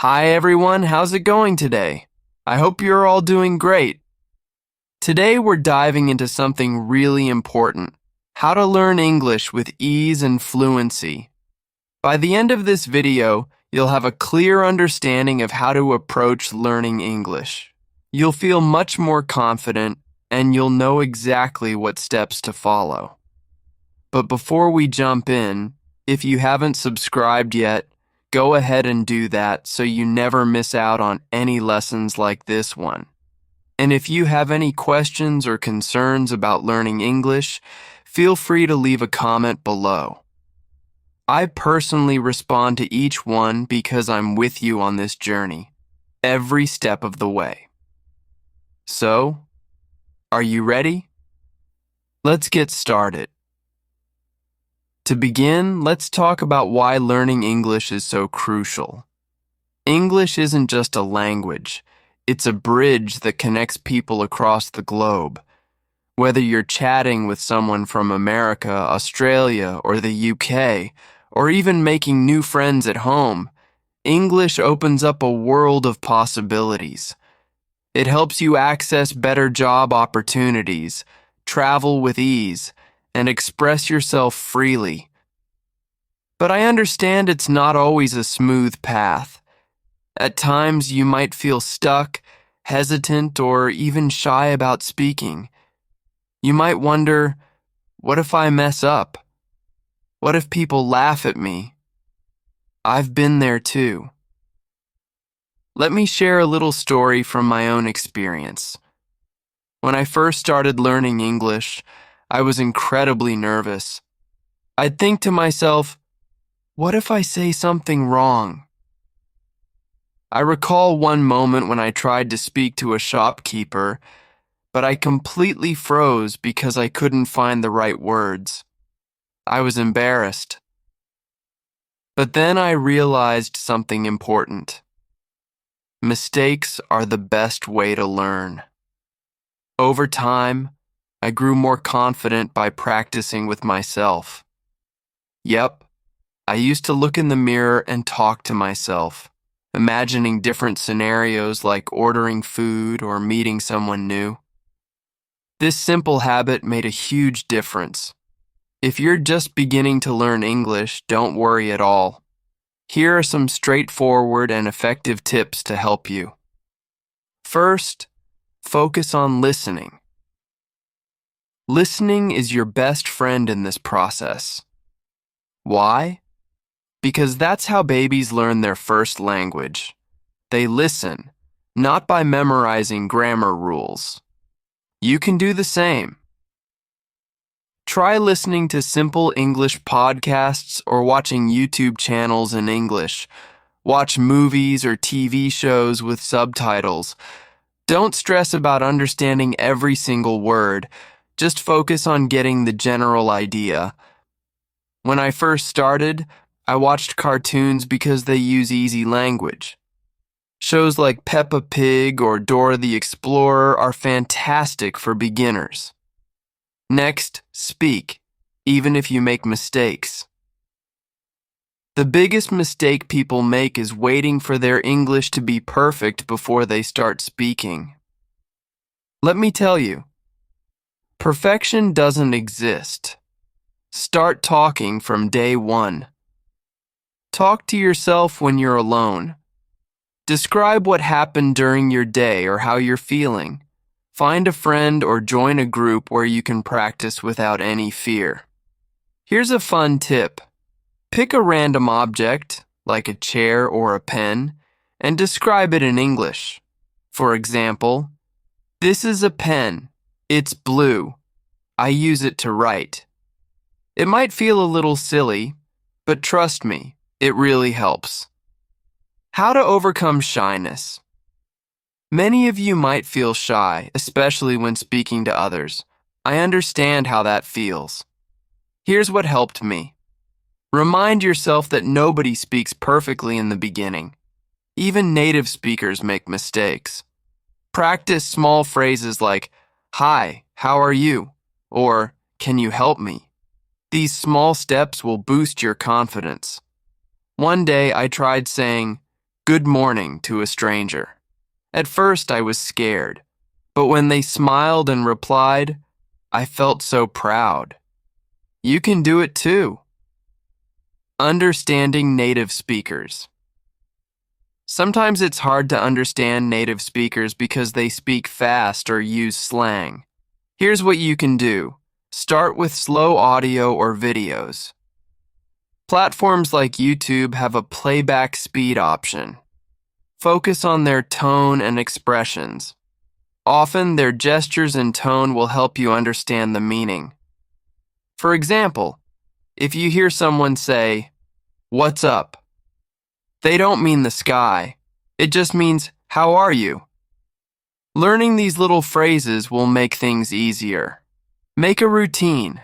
Hi everyone, how's it going today? I hope you're all doing great. Today we're diving into something really important, how to learn English with ease and fluency. By the end of this video, you'll have a clear understanding of how to approach learning English. You'll feel much more confident and you'll know exactly what steps to follow. But before we jump in, if you haven't subscribed yet, go ahead and do that so you never miss out on any lessons like this one. And if you have any questions or concerns about learning English, feel free to leave a comment below. I personally respond to each one because I'm with you on this journey, every step of the way. So, are you ready? Let's get started. To begin, let's talk about why learning English is so crucial. English isn't just a language, it's a bridge that connects people across the globe. Whether you're chatting with someone from America, Australia, or the UK, or even making new friends at home, English opens up a world of possibilities. It helps you access better job opportunities, travel with ease, and express yourself freely. But I understand it's not always a smooth path. At times you might feel stuck, hesitant, or even shy about speaking. You might wonder, what if I mess up? What if people laugh at me? I've been there too. Let me share a little story from my own experience. When I first started learning English, I was incredibly nervous. I'd think to myself, what if I say something wrong? I recall one moment when I tried to speak to a shopkeeper, but I completely froze because I couldn't find the right words. I was embarrassed. But then I realized something important. Mistakes are the best way to learn. Over time, I grew more confident by practicing with myself. Yep, I used to look in the mirror and talk to myself, imagining different scenarios like ordering food or meeting someone new. This simple habit made a huge difference. If you're just beginning to learn English, don't worry at all. Here are some straightforward and effective tips to help you. First, focus on listening. Listening is your best friend in this process. Why? Because that's how babies learn their first language. They listen, not by memorizing grammar rules. You can do the same. Try listening to simple English podcasts or watching YouTube channels in English. Watch movies or TV shows with subtitles. Don't stress about understanding every single word. Just focus on getting the general idea. When I first started, I watched cartoons because they use easy language. Shows like Peppa Pig or Dora the Explorer are fantastic for beginners. Next, speak, even if you make mistakes. The biggest mistake people make is waiting for their English to be perfect before they start speaking. Let me tell you, perfection doesn't exist. Start talking from day one. Talk to yourself when you're alone. Describe what happened during your day or how you're feeling. Find a friend or join a group where you can practice without any fear. Here's a fun tip. Pick a random object, like a chair or a pen, and describe it in English. For example, this is a pen. It's blue. I use it to write. It might feel a little silly, but trust me, it really helps. How to overcome shyness. Many of you might feel shy, especially when speaking to others. I understand how that feels. Here's what helped me. Remind yourself that nobody speaks perfectly in the beginning. Even native speakers make mistakes. Practice small phrases like, "Hi, how are you?" or "Can you help me?" These small steps will boost your confidence. One day I tried saying, "Good morning" to a stranger. At first, I was scared, but when they smiled and replied, I felt so proud. You can do it too. Understanding native speakers. Sometimes it's hard to understand native speakers because they speak fast or use slang. Here's what you can do. Start with slow audio or videos. Platforms like YouTube have a playback speed option. Focus on their tone and expressions. Often, their gestures and tone will help you understand the meaning. For example, if you hear someone say, "What's up?" they don't mean the sky. It just means, "How are you?" Learning these little phrases will make things easier. Make a routine.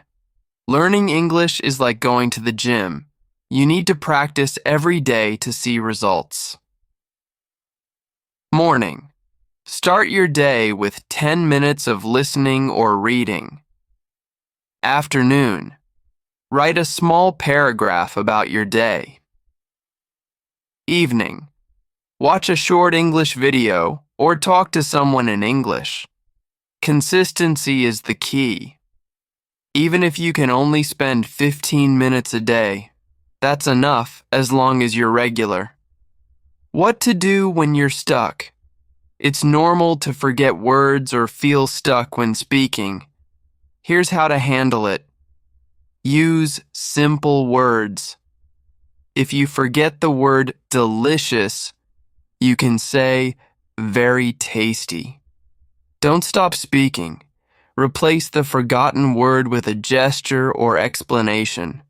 Learning English is like going to the gym. You need to practice every day to see results. Morning. Start your day with 10 minutes of listening or reading. Afternoon. Write a small paragraph about your day. Evening. Watch a short English video or talk to someone in English. Consistency is the key. Even if you can only spend 15 minutes a day, that's enough as long as you're regular. What to do when you're stuck? It's normal to forget words or feel stuck when speaking. Here's how to handle it. Use simple words. If you forget the word delicious, you can say very tasty. Don't stop speaking. Replace the forgotten word with a gesture or explanation.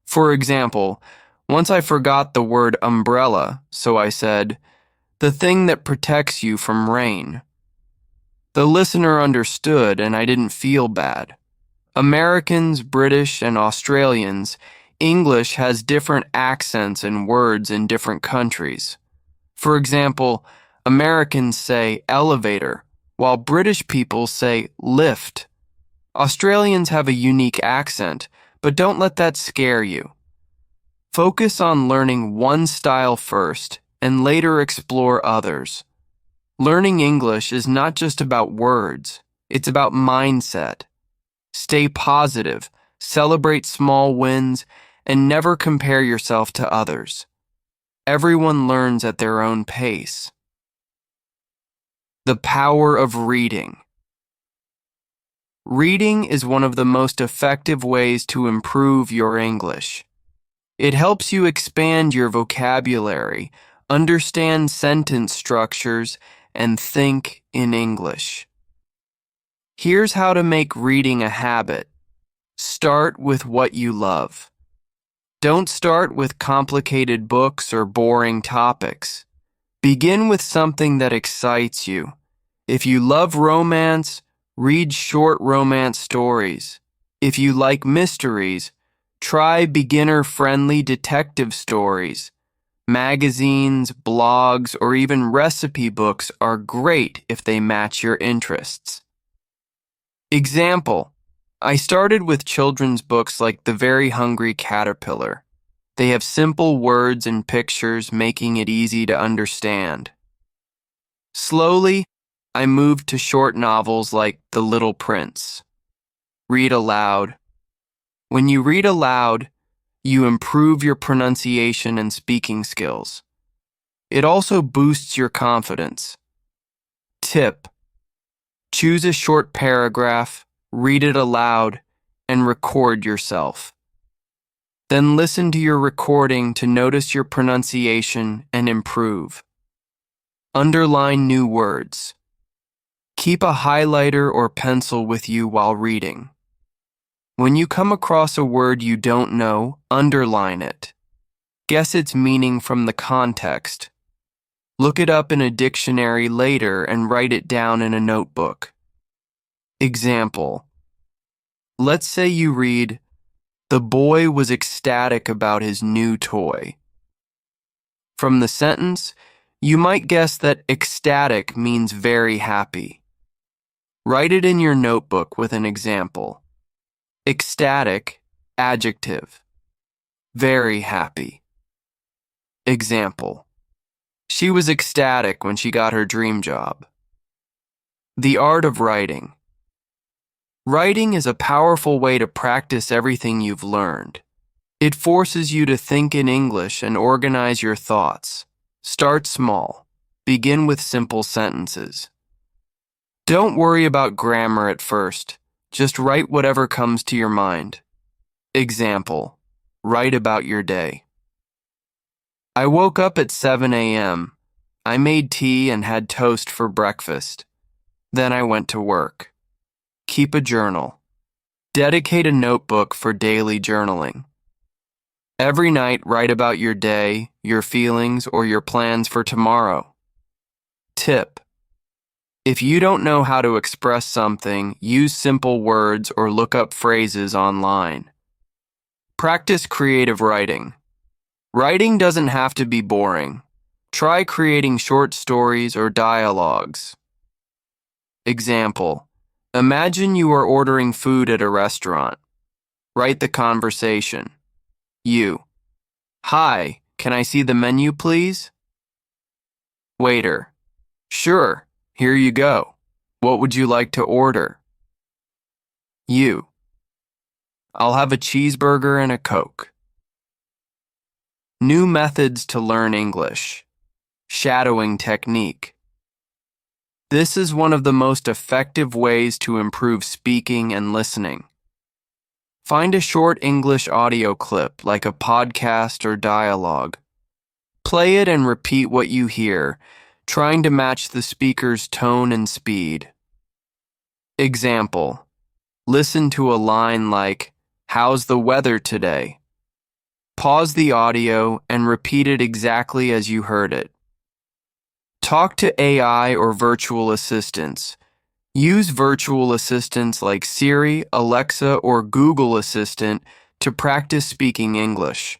For example, once I forgot the word umbrella, so I said, "the thing that protects you from rain." The listener understood and I didn't feel bad. Americans, British, and Australians, English has different accents and words in different countries. For example, Americans say elevator, while British people say lift. Australians have a unique accent, but don't let that scare you. Focus on learning one style first and later explore others. Learning English is not just about words, it's about mindset. Stay positive, celebrate small wins, and never compare yourself to others. Everyone learns at their own pace. The power of reading. Reading is one of the most effective ways to improve your English. It helps you expand your vocabulary, understand sentence structures, and think in English. Here's how to make reading a habit. Start with what you love. Don't start with complicated books or boring topics. Begin with something that excites you. If you love romance, read short romance stories. If you like mysteries, try beginner-friendly detective stories. Magazines, blogs, or even recipe books are great if they match your interests. Example: I started with children's books like The Very Hungry Caterpillar. They have simple words and pictures, making it easy to understand. Slowly, I moved to short novels like The Little Prince. Read aloud. When you read aloud, you improve your pronunciation and speaking skills. It also boosts your confidence. Tip: choose a short paragraph, read it aloud, and record yourself. Then listen to your recording to notice your pronunciation and improve. Underline new words. Keep a highlighter or pencil with you while reading. When you come across a word you don't know, underline it. Guess its meaning from the context. Look it up in a dictionary later and write it down in a notebook. Example: let's say you read, "The boy was ecstatic about his new toy." From the sentence, you might guess that ecstatic means very happy. Write it in your notebook with an example. Ecstatic, adjective. Very happy. Example: She was ecstatic when she got her dream job. The art of writing. Writing is a powerful way to practice everything you've learned. It forces you to think in English and organize your thoughts. Start small. Begin with simple sentences. Don't worry about grammar at first. Just write whatever comes to your mind. Example, write about your day. I woke up at 7 a.m. I made tea and had toast for breakfast. Then I went to work. Keep a journal. Dedicate a notebook for daily journaling. Every night, write about your day, your feelings, or your plans for tomorrow. Tip: if you don't know how to express something, use simple words or look up phrases online. Practice creative writing. Writing doesn't have to be boring. Try creating short stories or dialogues. Example: imagine you are ordering food at a restaurant. Write the conversation. You: hi, can I see the menu, please? Waiter: sure, here you go. What would you like to order? You: I'll have a cheeseburger and a Coke. New methods to learn English. Shadowing technique. This is one of the most effective ways to improve speaking and listening. Find a short English audio clip like a podcast or dialogue. Play it and repeat what you hear, trying to match the speaker's tone and speed. Example: listen to a line like, "How's the weather today?" Pause the audio and repeat it exactly as you heard it. Talk to AI or virtual assistants. Use virtual assistants like Siri, Alexa, or Google Assistant to practice speaking English.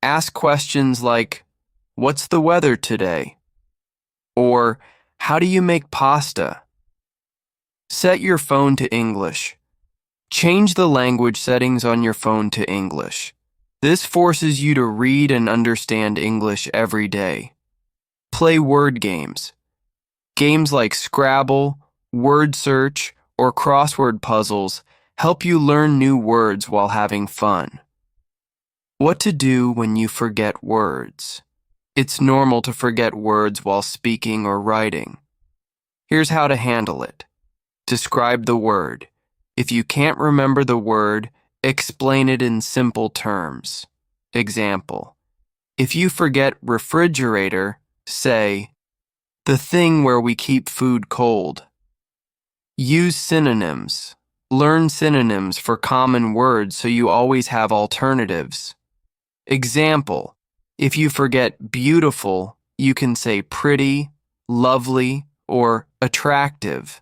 Ask questions like, "What's the weather today?" Or, "How do you make pasta?" Set your phone to English. Change the language settings on your phone to English. This forces you to read and understand English every day. Play word games. Games like Scrabble, word search, or crossword puzzles help you learn new words while having fun. What to do when you forget words. It's normal to forget words while speaking or writing. Here's how to handle it. Describe the word. If you can't remember the word, explain it in simple terms. Example: if you forget refrigerator, say, "the thing where we keep food cold." Use synonyms. Learn synonyms for common words so you always have alternatives. Example: if you forget beautiful, you can say pretty, lovely, or attractive.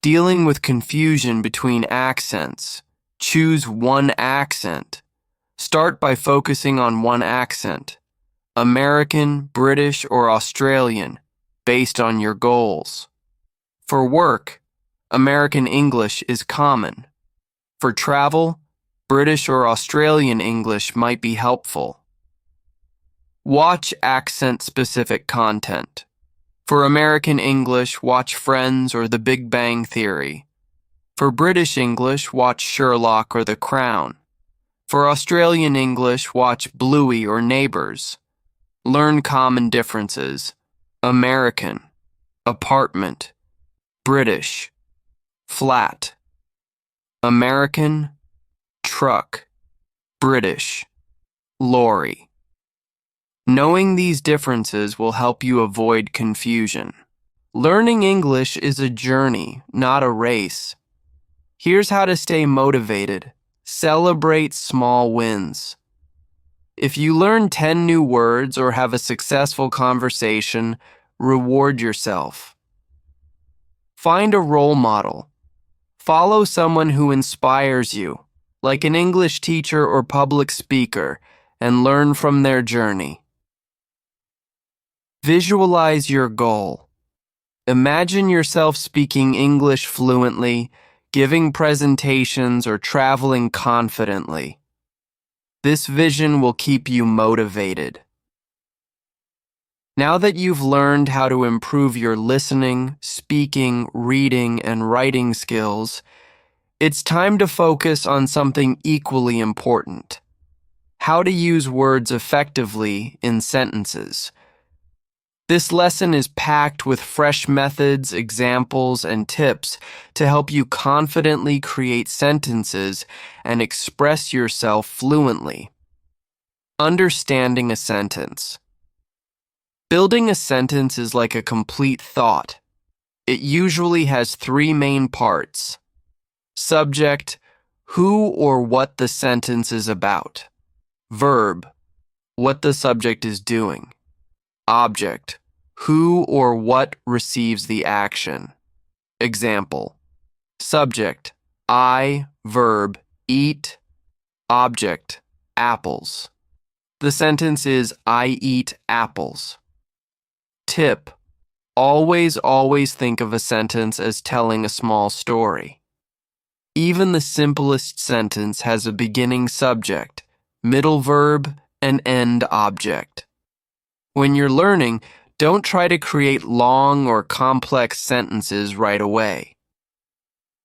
Dealing with confusion between accents. Choose one accent. Start by focusing on one accent. American, British, or Australian, based on your goals. For work, American English is common. For travel, British or Australian English might be helpful. Watch accent-specific content. For American English, watch Friends or The Big Bang Theory. For British English, watch Sherlock or The Crown. For Australian English, watch Bluey or Neighbours. Learn common differences. American, apartment. British, flat. American, truck. British, lorry. Knowing these differences will help you avoid confusion. Learning English is a journey, not a race. Here's how to stay motivated. Celebrate small wins. If you learn 10 new words or have a successful conversation, reward yourself. Find a role model. Follow someone who inspires you, like an English teacher or public speaker, and learn from their journey. Visualize your goal. Imagine yourself speaking English fluently, giving presentations, or traveling confidently. This vision will keep you motivated. Now that you've learned how to improve your listening, speaking, reading, and writing skills, it's time to focus on something equally important: how to use words effectively in sentences. This lesson is packed with fresh methods, examples, and tips to help you confidently create sentences and express yourself fluently. Understanding a sentence. Building a sentence is like a complete thought. It usually has three main parts: subject, who or what the sentence is about; verb, what the subject is doing; object, who or what receives the action. Example: subject, I, verb, eat; object, apples. The sentence is, I eat apples. Tip: always think of a sentence as telling a small story. Even the simplest sentence has a beginning subject, middle verb, and end object. When you're learning, don't try to create long or complex sentences right away.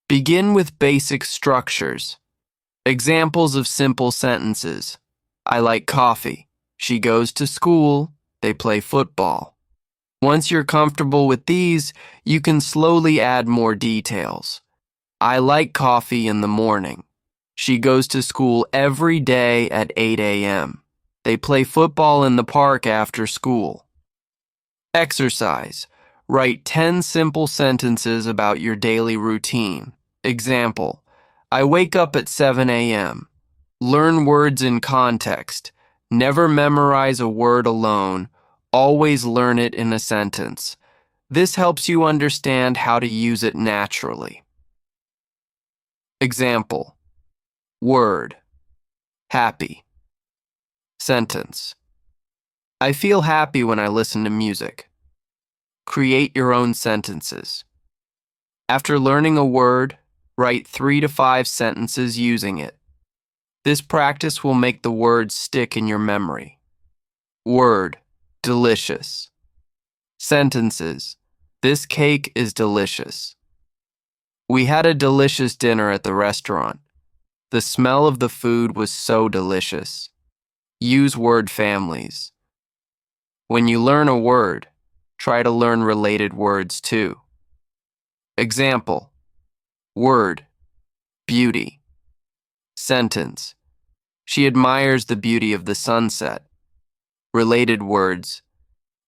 Begin with basic structures. Examples of simple sentences: I like coffee. She goes to school. They play football. Once you're comfortable with these, you can slowly add more details. I like coffee in the morning. She goes to school every day at 8 a.m. They play football in the park after school. Exercise: write 10 simple sentences about your daily routine. Example: I wake up at 7 a.m. Learn words in context. Never memorize a word alone. Always learn it in a sentence. This helps you understand how to use it naturally. Example: word, happy. Sentence: I feel happy when I listen to music. Create your own sentences. After learning a word, write 3 to 5 sentences using it. This practice will make the words stick in your memory. Word, delicious. Sentences: this cake is delicious. We had a delicious dinner at the restaurant. The smell of the food was so delicious. Use word families. When you learn a word, try to learn related words too. Example: word, beauty. Sentence: she admires the beauty of the sunset. Related words: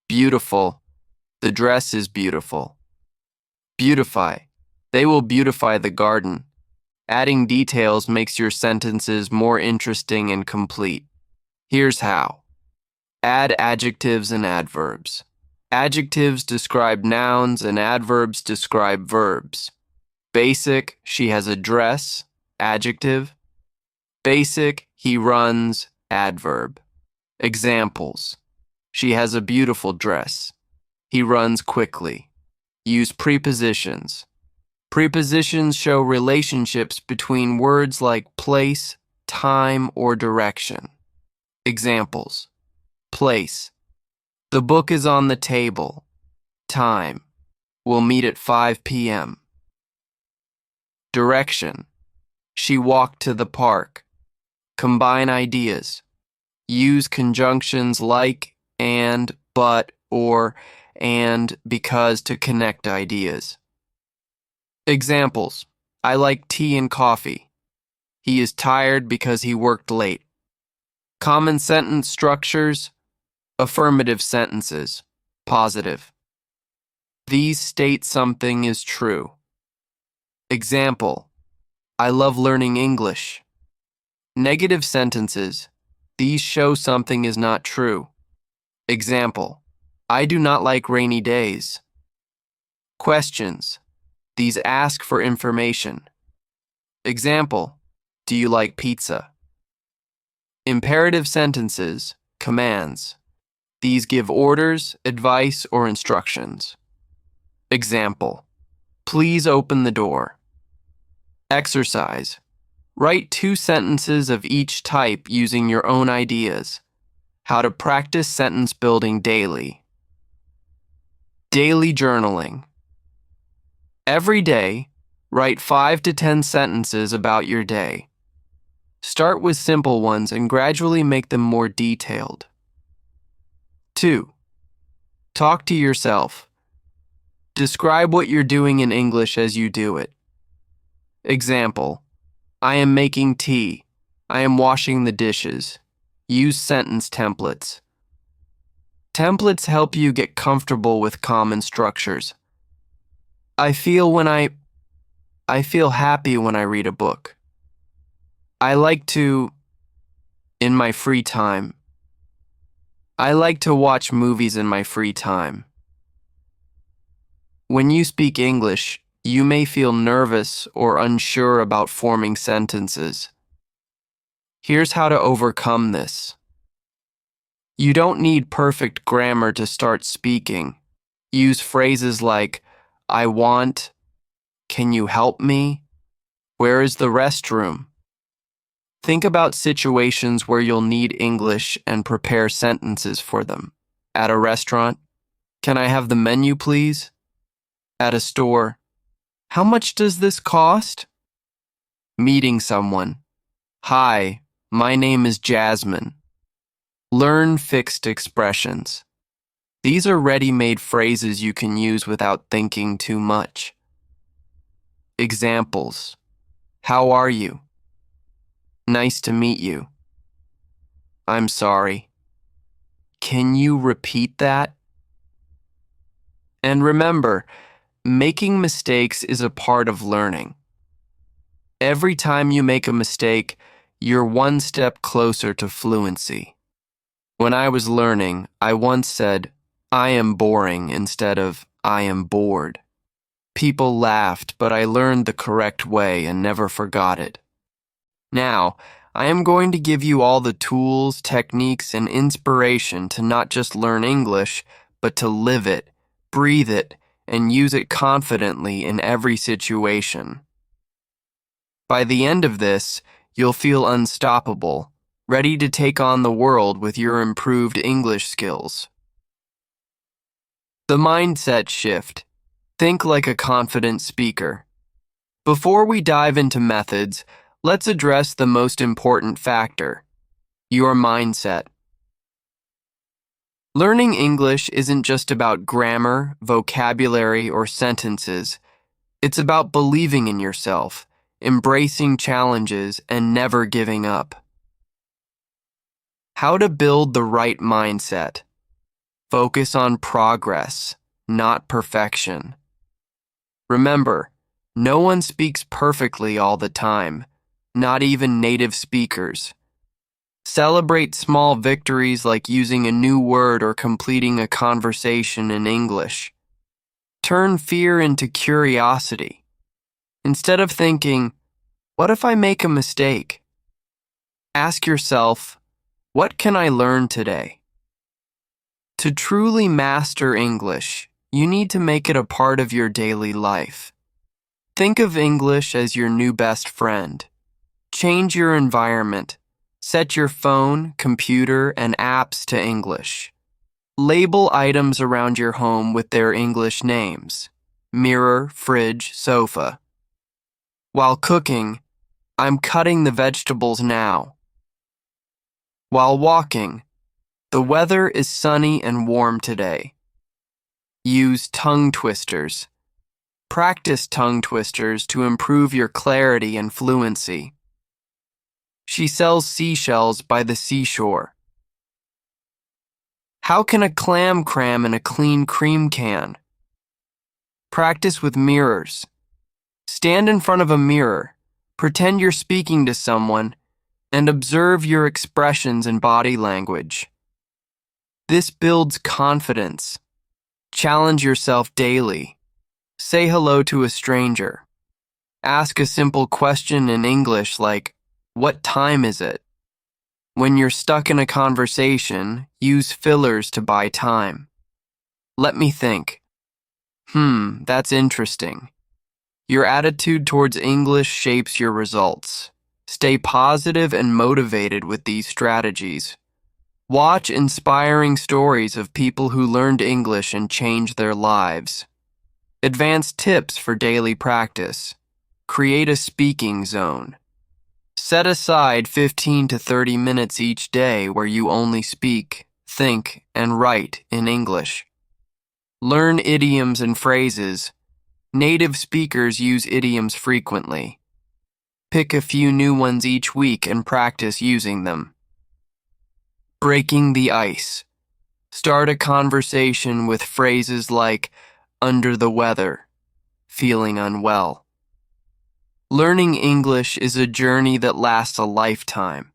beautiful, the dress is beautiful. Beautify, they will beautify the garden. Adding details makes your sentences more interesting and complete. Here's how. Add adjectives and adverbs. Adjectives describe nouns and adverbs describe verbs. Basic, she has a dress, adjective. Basic, he runs, adverb. Examples: she has a beautiful dress. He runs quickly. Use prepositions. Prepositions show relationships between words like place, time, or direction. Examples: place, the book is on the table. Time, we'll meet at 5 p.m. Direction, she walked to the park. Combine ideas. Use conjunctions like and, but, or, and, because to connect ideas. Examples: I like tea and coffee. He is tired because he worked late. Common sentence structures: affirmative sentences, positive. These state something is true. Example: I love learning English. Negative sentences: these show something is not true. Example: I do not like rainy days. Questions: these ask for information. Example: do you like pizza? Imperative sentences, commands. These give orders, advice, or instructions. Example: please open the door. Exercise: write 2 sentences of each type using your own ideas. How to practice sentence building daily. Daily journaling. Every day, write 5 to 10 sentences about your day. Start with simple ones and gradually make them more detailed. 2. Talk to yourself. Describe what you're doing in English as you do it. Example: I am making tea. I am washing the dishes. Use sentence templates. Templates help you get comfortable with common structures. I feel happy when I read a book. I like to, in my free time. I like to watch movies in my free time. When you speak English, you may feel nervous or unsure about forming sentences. Here's how to overcome this. You don't need perfect grammar to start speaking. Use phrases like, I want, can you help me, where is the restroom? Think about situations where you'll need English and prepare sentences for them. At a restaurant, can I have the menu, please? At a store, how much does this cost? Meeting someone, hi, my name is Jasmine. Learn fixed expressions. These are ready-made phrases you can use without thinking too much. Examples: how are you? Nice to meet you. I'm sorry. Can you repeat that? And remember, making mistakes is a part of learning. Every time you make a mistake, you're one step closer to fluency. When I was learning, I once said, I am boring instead of I am bored. People laughed, but I learned the correct way and never forgot it. Now, I am going to give you all the tools, techniques, and inspiration to not just learn English, but to live it, breathe it, and use it confidently in every situation. By the end of this, you'll feel unstoppable, ready to take on the world with your improved English skills. The mindset shift. Think like a confident speaker. Before we dive into methods, let's address the most important factor: your mindset. Learning English isn't just about grammar, vocabulary, or sentences. It's about believing in yourself, embracing challenges, and never giving up. How to build the right mindset. Focus on progress, not perfection. Remember, no one speaks perfectly all the time, not even native speakers. Celebrate small victories like using a new word or completing a conversation in English. Turn fear into curiosity. Instead of thinking, what if I make a mistake? Ask yourself, what can I learn today? To truly master English, you need to make it a part of your daily life. Think of English as your new best friend. Change your environment. Set your phone, computer, and apps to English. Label items around your home with their English names: mirror, fridge, sofa. While cooking, I'm cutting the vegetables now. While walking, the weather is sunny and warm today. Use tongue twisters. Practice tongue twisters to improve your clarity and fluency. She sells seashells by the seashore. How can a clam cram in a clean cream can? Practice with mirrors. Stand in front of a mirror, pretend you're speaking to someone, and observe your expressions and body language. This builds confidence. Challenge yourself daily. Say hello to a stranger. Ask a simple question in English like, what time is it? When you're stuck in a conversation, use fillers to buy time. Let me think. That's interesting. Your attitude towards English shapes your results. Stay positive and motivated with these strategies. Watch inspiring stories of people who learned English and changed their lives. Advanced tips for daily practice. Create a speaking zone. Set aside 15 to 30 minutes each day where you only speak, think, and write in English. Learn idioms and phrases. Native speakers use idioms frequently. Pick a few new ones each week and practice using them. Breaking the ice. Start a conversation with phrases like under the weather, feeling unwell. Learning English is a journey that lasts a lifetime.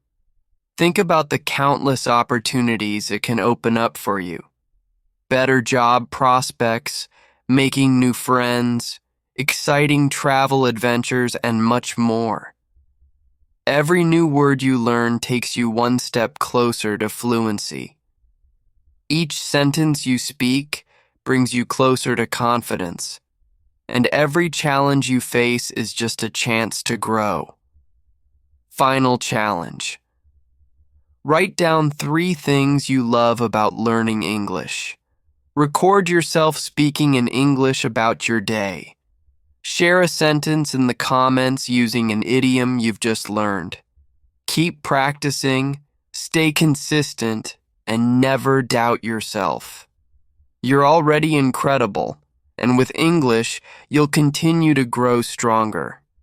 Think about the countless opportunities it can open up for you. Better job prospects, making new friends, exciting travel adventures, and much more. Every new word you learn takes you one step closer to fluency. Each sentence you speak brings you closer to confidence, and every challenge you face is just a chance to grow. Final challenge. Write down 3 things you love about learning English. Record yourself speaking in English about your day. Share a sentence in the comments using an idiom you've just learned. Keep practicing, stay consistent, and never doubt yourself. You're already incredible, and with English, you'll continue to grow stronger.